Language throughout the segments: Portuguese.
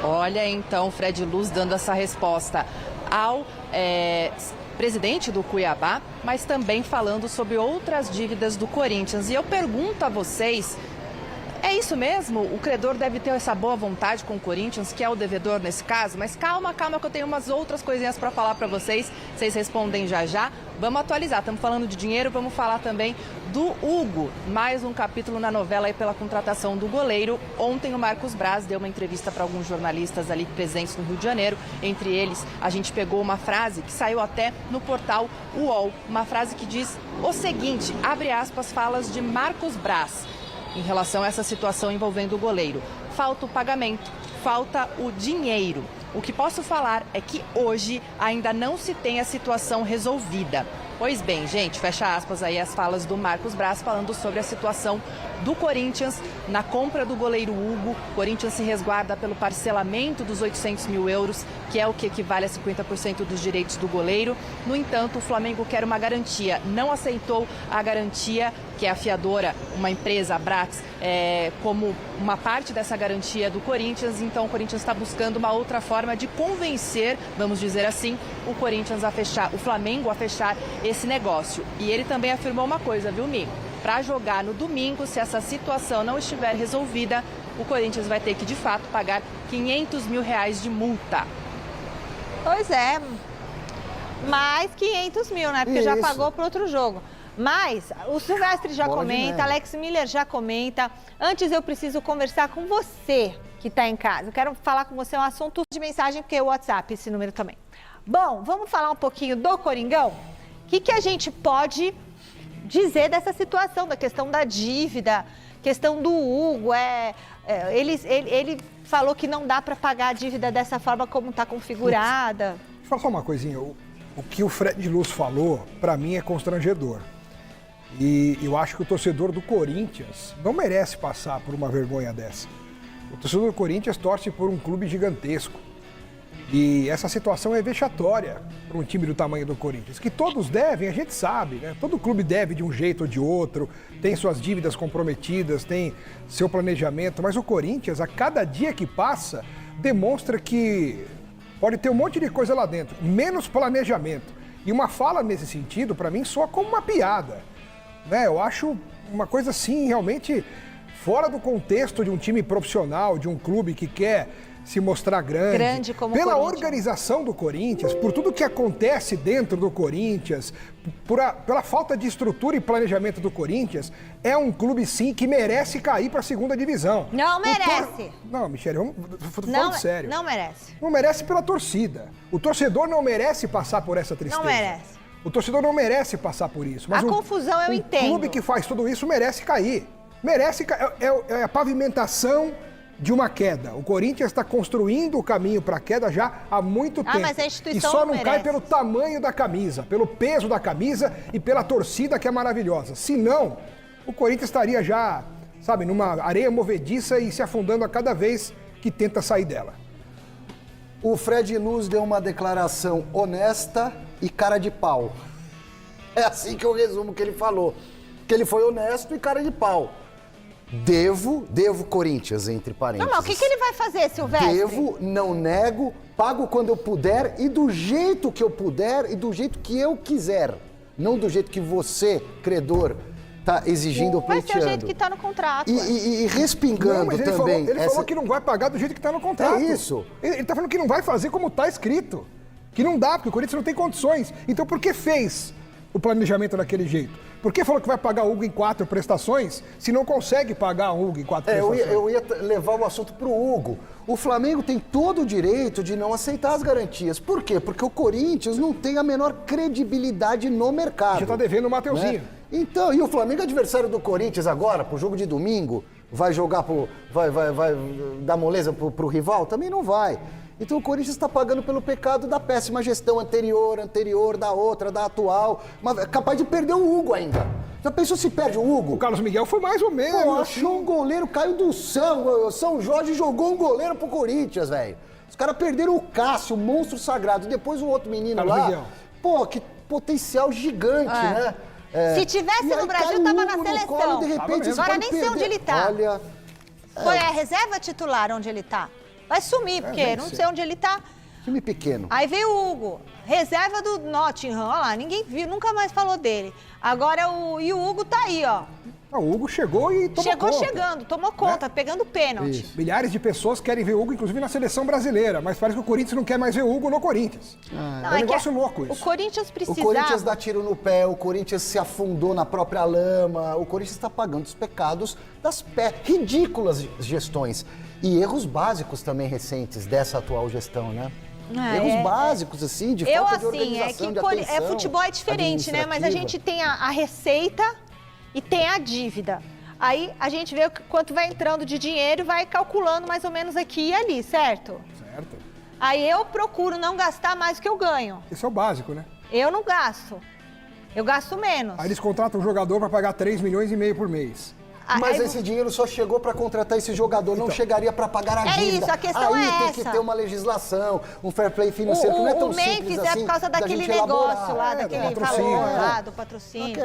Olha, então, Fred Luz dando essa resposta ao presidente do Cuiabá, mas também falando sobre outras dívidas do Corinthians. E eu pergunto a vocês, é isso mesmo? O credor deve ter essa boa vontade com o Corinthians, que é o devedor nesse caso? Mas calma, calma, que eu tenho umas outras coisinhas para falar para vocês. Vocês respondem já já. Vamos atualizar. Estamos falando de dinheiro, vamos falar também do Hugo. Mais um capítulo na novela aí pela contratação do goleiro. Ontem o Marcos Braz deu uma entrevista para alguns jornalistas ali presentes no Rio de Janeiro. Entre eles, a gente pegou uma frase que saiu até no portal UOL. Uma frase que diz o seguinte, abre aspas, falas de Marcos Braz em relação a essa situação envolvendo o goleiro. Falta o pagamento, falta o dinheiro. O que posso falar é que hoje ainda não se tem a situação resolvida. Pois bem, gente, fecha aspas aí as falas do Marcos Braz falando sobre a situação do Corinthians na compra do goleiro Hugo. O Corinthians se resguarda pelo parcelamento dos 800 mil euros, que é o que equivale a 50% dos direitos do goleiro. No entanto, o Flamengo quer uma garantia, não aceitou a garantia que é a fiadora, uma empresa, a Brax, como uma parte dessa garantia do Corinthians. Então, o Corinthians está buscando uma outra forma de convencer, vamos dizer assim, o Corinthians a fechar, o Flamengo a fechar esse negócio. E ele também afirmou uma coisa, viu, Mi? Para jogar no domingo, se essa situação não estiver resolvida, o Corinthians vai ter que, de fato, pagar 500 mil reais de multa. Pois é, mais 500 mil, né? Porque já pagou para outro jogo. Mas o Silvestre já comenta, Alex Miller já comenta. Antes eu preciso conversar com você que está em casa. Eu quero falar com você um assunto de mensagem, porque é o WhatsApp, esse número também. Bom, vamos falar um pouquinho do Coringão? O que a gente pode dizer dessa situação, da questão da dívida, questão do Hugo? Ele falou que não dá para pagar a dívida dessa forma como está configurada. Deixa eu falar só uma coisinha. O que o Fred Luz falou, para mim, é constrangedor. E eu acho que o torcedor do Corinthians não merece passar por uma vergonha dessa. O torcedor do Corinthians torce por um clube gigantesco. E essa situação é vexatória para um time do tamanho do Corinthians. Que todos devem, a gente sabe, né? Todo clube deve de um jeito ou de outro, tem suas dívidas comprometidas, tem seu planejamento. Mas o Corinthians, a cada dia que passa, demonstra que pode ter um monte de coisa lá dentro, menos planejamento. E uma fala nesse sentido, para mim, soa como uma piada. Né? Eu acho uma coisa assim, realmente fora do contexto de um time profissional, de um clube que quer se mostrar grande como pela organização do Corinthians, por tudo que acontece dentro do Corinthians, pela falta de estrutura e planejamento do Corinthians, é um clube sim que merece cair para a segunda divisão. Não merece. Não, Michele, vamos falando sério. Não merece. Não merece pela torcida. O torcedor não merece passar por essa tristeza. Não merece. O torcedor não merece passar por isso. Mas confusão eu entendo. O clube que faz tudo isso merece cair. Merece cair. É a pavimentação de uma queda. O Corinthians está construindo o caminho para a queda já há muito tempo. Mas a instituição e só não merece. cai pelo tamanho da camisa, pelo peso da camisa e pela torcida que é maravilhosa. Se não, o Corinthians estaria já, sabe, numa areia movediça e se afundando a cada vez que tenta sair dela. O Fred Luz deu uma declaração honesta e cara de pau. É assim que eu resumo o que ele falou. Que ele foi honesto e cara de pau. Devo Corinthians, entre parênteses. Não, mas o que ele vai fazer, Silvestre? Devo, não nego, pago quando eu puder e do jeito que eu puder e do jeito que eu quiser. Não do jeito que você, credor, tá exigindo ou pleiteando. Vai ser o jeito que tá no contrato. E respingando não, mas ele também. Ele falou que não vai pagar do jeito que tá no contrato. É isso. Ele tá falando que não vai fazer como tá escrito. Que não dá, porque o Corinthians não tem condições. Então por que fez o planejamento daquele jeito? Por que falou que vai pagar o Hugo em 4 prestações, se não consegue pagar o Hugo em 4 prestações? Eu ia levar o assunto pro Hugo. O Flamengo tem todo o direito de não aceitar as garantias. Por quê? Porque o Corinthians não tem a menor credibilidade no mercado. Já tá devendo o Mateuzinho. Né? Então, e o Flamengo é adversário do Corinthians agora, pro jogo de domingo, vai jogar vai dar moleza pro rival? Também não vai. Então o Corinthians está pagando pelo pecado da péssima gestão anterior, da outra, da atual. Mas é capaz de perder o Hugo ainda. Já pensou se perde o Hugo? O Carlos Miguel foi mais ou menos. Pô, achou um goleiro, caiu do São Jorge jogou um goleiro pro Corinthians, velho. Os caras perderam o Cássio, o monstro sagrado. E depois o outro menino Carlos lá. Miguel. Pô, que potencial gigante, né? Se tivesse no Brasil, tava na seleção. Colo, de repente, agora nem sei onde ele tá. Olha... Foi a reserva titular onde ele tá? Vai sumir, porque não sei onde ele tá. Time pequeno. Aí veio o Hugo, reserva do Nottingham, olha lá, ninguém viu, nunca mais falou dele. Agora o Hugo tá aí, ó. O Hugo chegou e tomou conta. Chegando, tomou conta, pegando pênalti. Isso. Milhares de pessoas querem ver o Hugo, inclusive na seleção brasileira, mas parece que o Corinthians não quer mais ver o Hugo no Corinthians. É um negócio louco isso. O Corinthians precisava... O Corinthians dá tiro no pé, o Corinthians se afundou na própria lama, o Corinthians está pagando os pecados das ridículas gestões. E erros básicos também recentes dessa atual gestão, né? Erros básicos, assim, de falta de organização, de atenção. Futebol é diferente, né? Mas a gente tem a receita e tem a dívida. Aí a gente vê quanto vai entrando de dinheiro e vai calculando mais ou menos aqui e ali, certo? Certo. Aí eu procuro não gastar mais do que eu ganho. Esse é o básico, né? Eu não gasto. Eu gasto menos. Aí eles contratam um jogador para pagar 3,5 milhões por mês. Mas esse dinheiro só chegou para contratar esse jogador, não chegaria para pagar a dívida. Isso, a questão aí é essa. Tem que ter uma legislação, um fair play financeiro, que não é tão simples Memphis assim. É por causa daquele negócio lá, daquele valor lá, do patrocínio.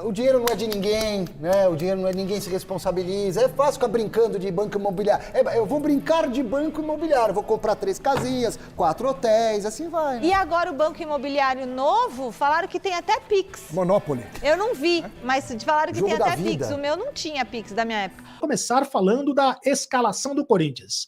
O dinheiro não é de ninguém, né? O dinheiro não é de ninguém, se responsabiliza. É fácil ficar brincando de banco imobiliário. Eu vou brincar de banco imobiliário, vou comprar 3 casinhas, 4 hotéis, assim vai. Né? E agora o banco imobiliário novo, falaram que tem até Pix. Monopoly. Eu não vi, mas falaram que Jogo tem até vida. Pix. O meu não tinha Pix da minha época. Começar falando da escalação do Corinthians.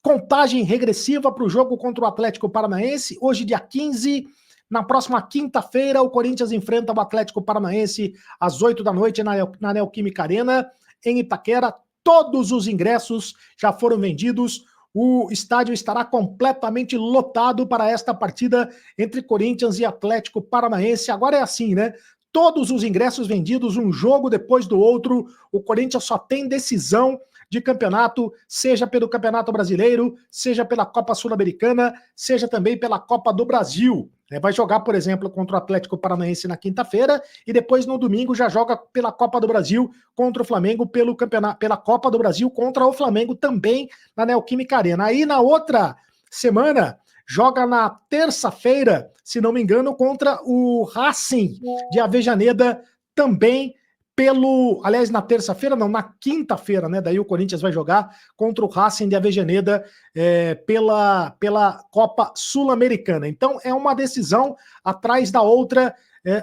Contagem regressiva para o jogo contra o Atlético Paranaense, hoje dia 15, na próxima quinta-feira o Corinthians enfrenta o Atlético Paranaense às 8 da noite na Neoquímica Arena, em Itaquera. Todos os ingressos já foram vendidos, o estádio estará completamente lotado para esta partida entre Corinthians e Atlético Paranaense. Agora é assim, né? Todos os ingressos vendidos, um jogo depois do outro. O Corinthians só tem decisão de campeonato, seja pelo Campeonato Brasileiro, seja pela Copa Sul-Americana, seja também pela Copa do Brasil. Vai jogar, por exemplo, contra o Atlético Paranaense na quinta-feira e depois no domingo já joga pela Copa do Brasil contra o Flamengo pela Copa do Brasil contra o Flamengo também na Neoquímica Arena. Aí na outra semana joga na terça-feira, se não me engano, contra o Racing de Avejaneda, também aliás, na terça-feira, não, na quinta-feira, né? Daí o Corinthians vai jogar contra o Racing de Avejaneda pela Copa Sul-Americana. Então é uma decisão atrás da outra.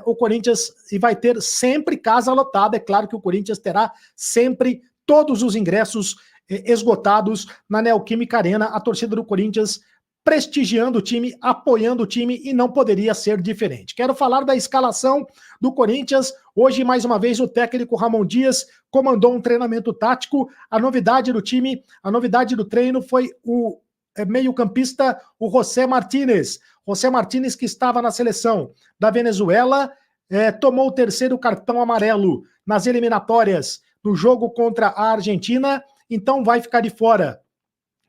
O Corinthians vai ter sempre casa lotada. É claro que o Corinthians terá sempre todos os ingressos esgotados na Neoquímica Arena. A torcida do Corinthians prestigiando o time, apoiando o time, e não poderia ser diferente. Quero falar da escalação do Corinthians. Hoje, mais uma vez, o técnico Ramon Dias comandou um treinamento tático. A novidade do time, a novidade do treino foi o meio-campista, o José Martínez. José Martínez, que estava na seleção da Venezuela, tomou o 3º cartão amarelo nas eliminatórias no jogo contra a Argentina, então vai ficar de fora.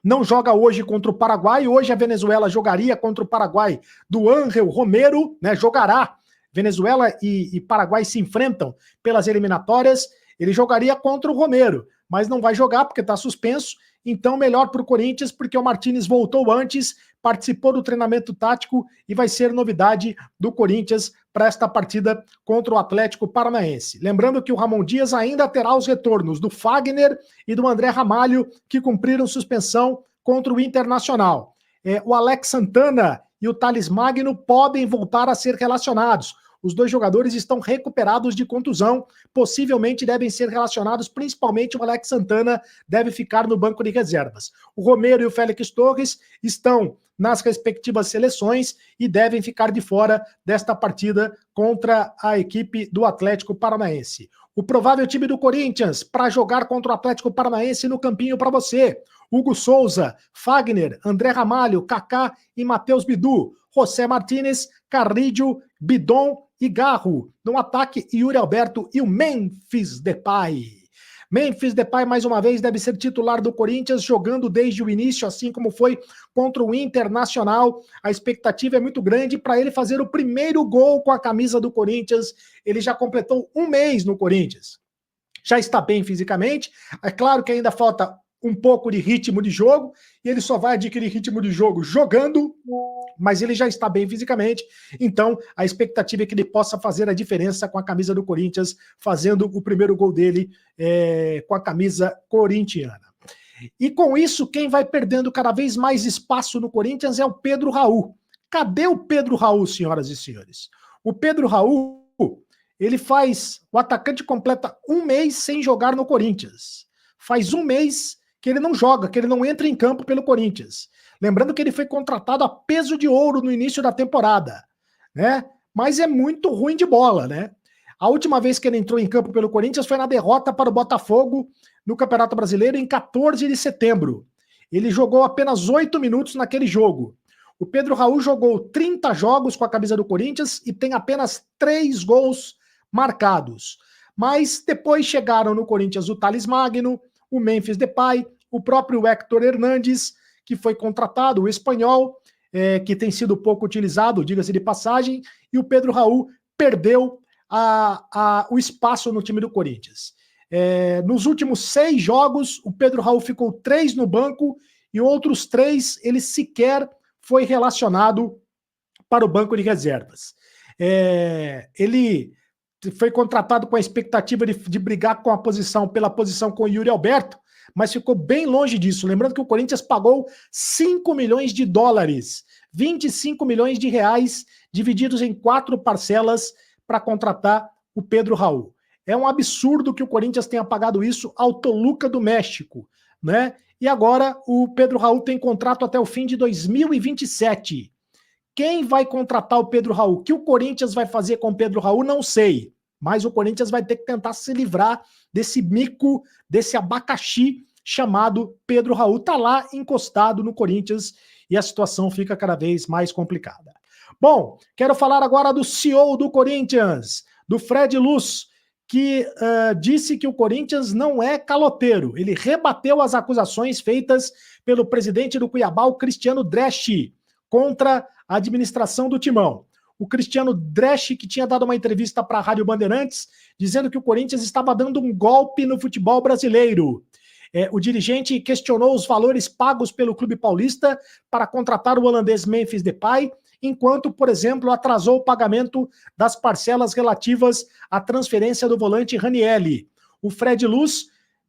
Não joga hoje contra o Paraguai. Hoje a Venezuela jogaria contra o Paraguai do Ángel Romero, né? Jogará. Venezuela e Paraguai se enfrentam pelas eliminatórias. Ele jogaria contra o Romero, mas não vai jogar porque está suspenso. Então, melhor para o Corinthians, porque o Martínez voltou antes, participou do treinamento tático e vai ser novidade do Corinthians para esta partida contra o Atlético Paranaense. Lembrando que o Ramon Dias ainda terá os retornos do Fagner e do André Ramalho, que cumpriram suspensão contra o Internacional. O Alex Santana e o Thales Magno podem voltar a ser relacionados. Os dois jogadores estão recuperados de contusão, possivelmente devem ser relacionados, principalmente o Alex Santana deve ficar no banco de reservas. O Romero e o Félix Torres estão nas respectivas seleções e devem ficar de fora desta partida contra a equipe do Atlético Paranaense. O provável time do Corinthians para jogar contra o Atlético Paranaense no campinho para você: Hugo Souza, Fagner, André Ramalho, Kaká e Matheus Bidu, José Martínez, Carrillo, Bidon e Garro. No ataque, Yuri Alberto e o Memphis Depay. Memphis Depay, mais uma vez, deve ser titular do Corinthians, jogando desde o início, assim como foi contra o Internacional. A expectativa é muito grande para ele fazer o primeiro gol com a camisa do Corinthians. Ele já completou 1 mês no Corinthians. Já está bem fisicamente. É claro que ainda falta um pouco de ritmo de jogo, e ele só vai adquirir ritmo de jogo jogando, mas ele já está bem fisicamente, então a expectativa é que ele possa fazer a diferença com a camisa do Corinthians, fazendo o primeiro gol dele com a camisa corintiana. E com isso, quem vai perdendo cada vez mais espaço no Corinthians é o Pedro Raul. Cadê o Pedro Raul, senhoras e senhores? O Pedro Raul, o atacante completa 1 mês sem jogar no Corinthians. Faz 1 mês que ele não joga, que ele não entra em campo pelo Corinthians. Lembrando que ele foi contratado a peso de ouro no início da temporada, né? Mas é muito ruim de bola, né? A última vez que ele entrou em campo pelo Corinthians foi na derrota para o Botafogo no Campeonato Brasileiro em 14 de setembro. Ele jogou apenas 8 minutos naquele jogo. O Pedro Raul jogou 30 jogos com a camisa do Corinthians e tem apenas 3 gols marcados. Mas depois chegaram no Corinthians o Thales Magno, o Memphis Depay, o próprio Héctor Hernández, que foi contratado, o espanhol, que tem sido pouco utilizado, diga-se de passagem, e o Pedro Raul perdeu o espaço no time do Corinthians. Nos últimos 6 jogos, o Pedro Raul ficou 3 no banco e outros 3 ele sequer foi relacionado para o banco de reservas. Ele foi contratado com a expectativa de brigar pela posição com o Yuri Alberto, mas ficou bem longe disso. Lembrando que o Corinthians pagou 5 milhões de dólares, 25 milhões de reais, divididos em 4 parcelas para contratar o Pedro Raul. É um absurdo que o Corinthians tenha pagado isso ao Toluca do México, né? E agora o Pedro Raul tem contrato até o fim de 2027. Quem vai contratar o Pedro Raul? O que o Corinthians vai fazer com o Pedro Raul, não sei. Mas o Corinthians vai ter que tentar se livrar desse mico, desse abacaxi chamado Pedro Raul. Tá lá encostado no Corinthians e a situação fica cada vez mais complicada. Bom, quero falar agora do CEO do Corinthians, do Fred Luz, que disse que o Corinthians não é caloteiro. Ele rebateu as acusações feitas pelo presidente do Cuiabá, o Cristiano Dresch, contra a administração do Timão. O Cristiano Dresch, que tinha dado uma entrevista para a Rádio Bandeirantes, dizendo que o Corinthians estava dando um golpe no futebol brasileiro. O dirigente questionou os valores pagos pelo clube paulista para contratar o holandês Memphis Depay, enquanto, por exemplo, atrasou o pagamento das parcelas relativas à transferência do volante Ranielli. O Fred Luz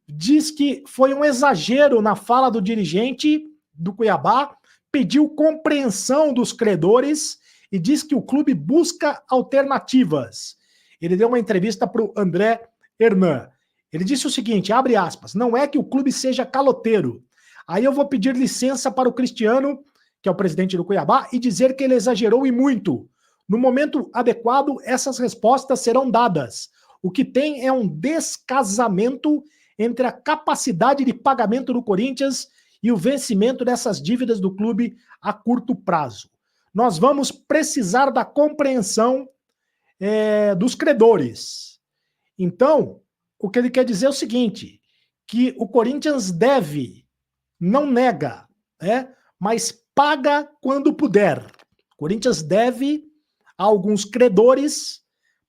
diz que foi um exagero na fala do dirigente do Cuiabá, pediu compreensão dos credores e diz que o clube busca alternativas. Ele deu uma entrevista para o André Hernan. Ele disse o seguinte, abre aspas, não é que o clube seja caloteiro. Aí eu vou pedir licença para o Cristiano, que é o presidente do Cuiabá, e dizer que ele exagerou e muito. No momento adequado, essas respostas serão dadas. O que tem é um descasamento entre a capacidade de pagamento do Corinthians e o vencimento dessas dívidas do clube a curto prazo. Nós vamos precisar da compreensão dos credores. Então, o que ele quer dizer é o seguinte, que o Corinthians deve, não nega, mas paga quando puder. O Corinthians deve a alguns credores,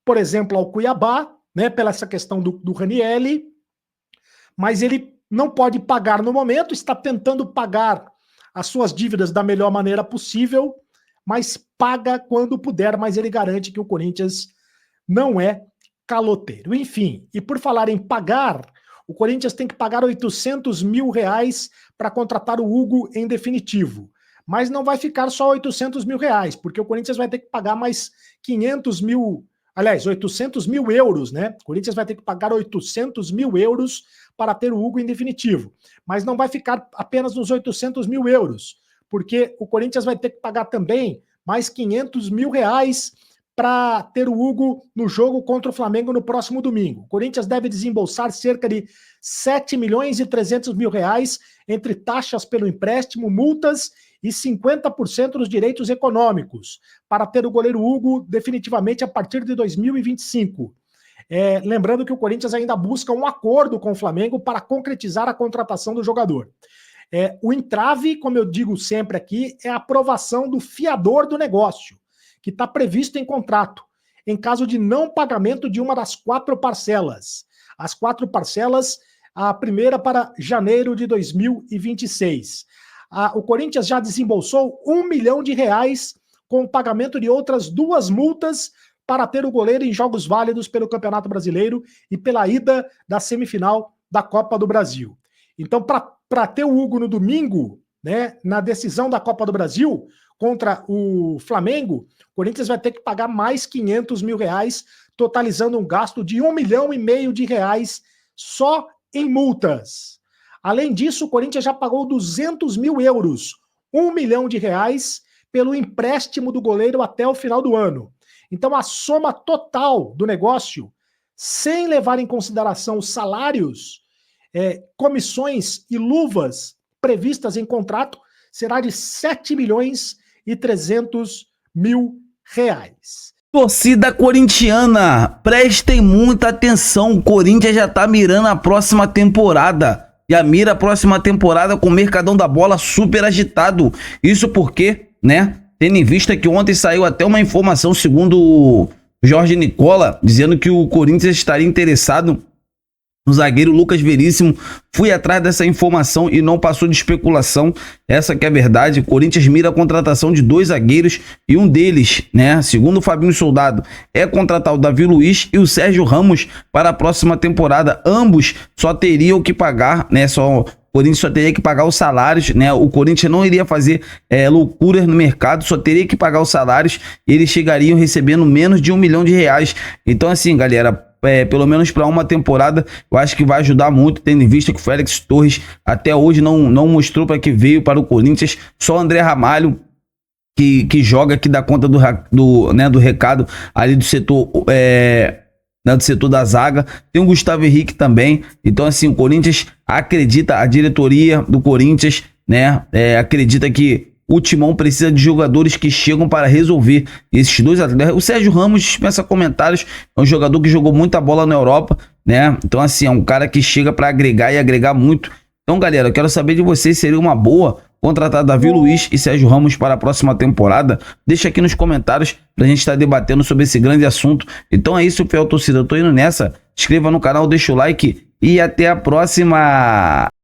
por exemplo, ao Cuiabá, pela essa questão do Ranielli, mas ele não pode pagar no momento, está tentando pagar as suas dívidas da melhor maneira possível, mas paga quando puder, mas ele garante que o Corinthians não é caloteiro. Enfim, e por falar em pagar, o Corinthians tem que pagar 800 mil reais para contratar o Hugo em definitivo. Mas não vai ficar só 800 mil reais, porque o Corinthians vai ter que pagar mais 800 mil euros, né? O Corinthians vai ter que pagar 800 mil euros para ter o Hugo em definitivo. Mas não vai ficar apenas nos 800 mil euros, porque o Corinthians vai ter que pagar também mais 500 mil reais para ter o Hugo no jogo contra o Flamengo no próximo domingo. O Corinthians deve desembolsar cerca de 7 milhões e 300 mil reais entre taxas pelo empréstimo, multas e 50% dos direitos econômicos para ter o goleiro Hugo definitivamente a partir de 2025. Lembrando que o Corinthians ainda busca um acordo com o Flamengo para concretizar a contratação do jogador. O entrave, como eu digo sempre aqui, é a aprovação do fiador do negócio, que está previsto em contrato, em caso de não pagamento de uma das 4 parcelas. As 4 parcelas, a primeira para janeiro de 2026. O Corinthians já desembolsou 1 milhão de reais com o pagamento de outras 2 multas para ter o goleiro em jogos válidos pelo Campeonato Brasileiro e pela ida da semifinal da Copa do Brasil. Então, para para ter o Hugo no domingo, né, na decisão da Copa do Brasil contra o Flamengo, o Corinthians vai ter que pagar mais 500 mil reais, totalizando um gasto de R$1,5 milhão de reais só em multas. Além disso, o Corinthians já pagou 200 mil euros, R$1 milhão de reais, pelo empréstimo do goleiro até o final do ano. Então, a soma total do negócio, sem levar em consideração os salários, comissões e luvas previstas em contrato, será de 7 milhões e 300 mil reais. Torcida corintiana, prestem muita atenção, o Corinthians já tá mirando a próxima temporada. Já mira a próxima temporada com o Mercadão da Bola super agitado. Isso porque, né, tendo em vista que ontem saiu até uma informação, segundo o Jorge Nicola, dizendo que o Corinthians estaria interessado no zagueiro Lucas Veríssimo. Fui atrás dessa informação e não passou de especulação. Essa que é a verdade. O Corinthians mira a contratação de 2 zagueiros e um deles, né, segundo o Fabinho Soldado, é contratar o Davi Luiz e o Sérgio Ramos para a próxima temporada. Ambos só teriam que pagar, né, o Corinthians só teria que pagar os salários, né? O Corinthians não iria fazer loucuras no mercado, só teria que pagar os salários e eles chegariam recebendo menos de R$1 milhão. Então, assim, galera, pelo menos para uma temporada, eu acho que vai ajudar muito, tendo em vista que o Félix Torres até hoje não mostrou para que veio para o Corinthians. Só o André Ramalho que joga, aqui dá conta do recado ali do setor, do setor da zaga. Tem o Gustavo Henrique também. Então, assim, o Corinthians acredita, a diretoria do Corinthians, né, acredita que o Timão precisa de jogadores que chegam para resolver esses 2 atletas. O Sérgio Ramos dispensa comentários, é um jogador que jogou muita bola na Europa, né? Então, assim, é um cara que chega para agregar e agregar muito. Então, galera, eu quero saber de vocês, seria uma boa contratar Davi Luiz e Sérgio Ramos para a próxima temporada? Deixa aqui nos comentários pra gente estar debatendo sobre esse grande assunto. Então é isso, fiel torcida, eu tô indo nessa. Se inscreva no canal, deixa o like e até a próxima!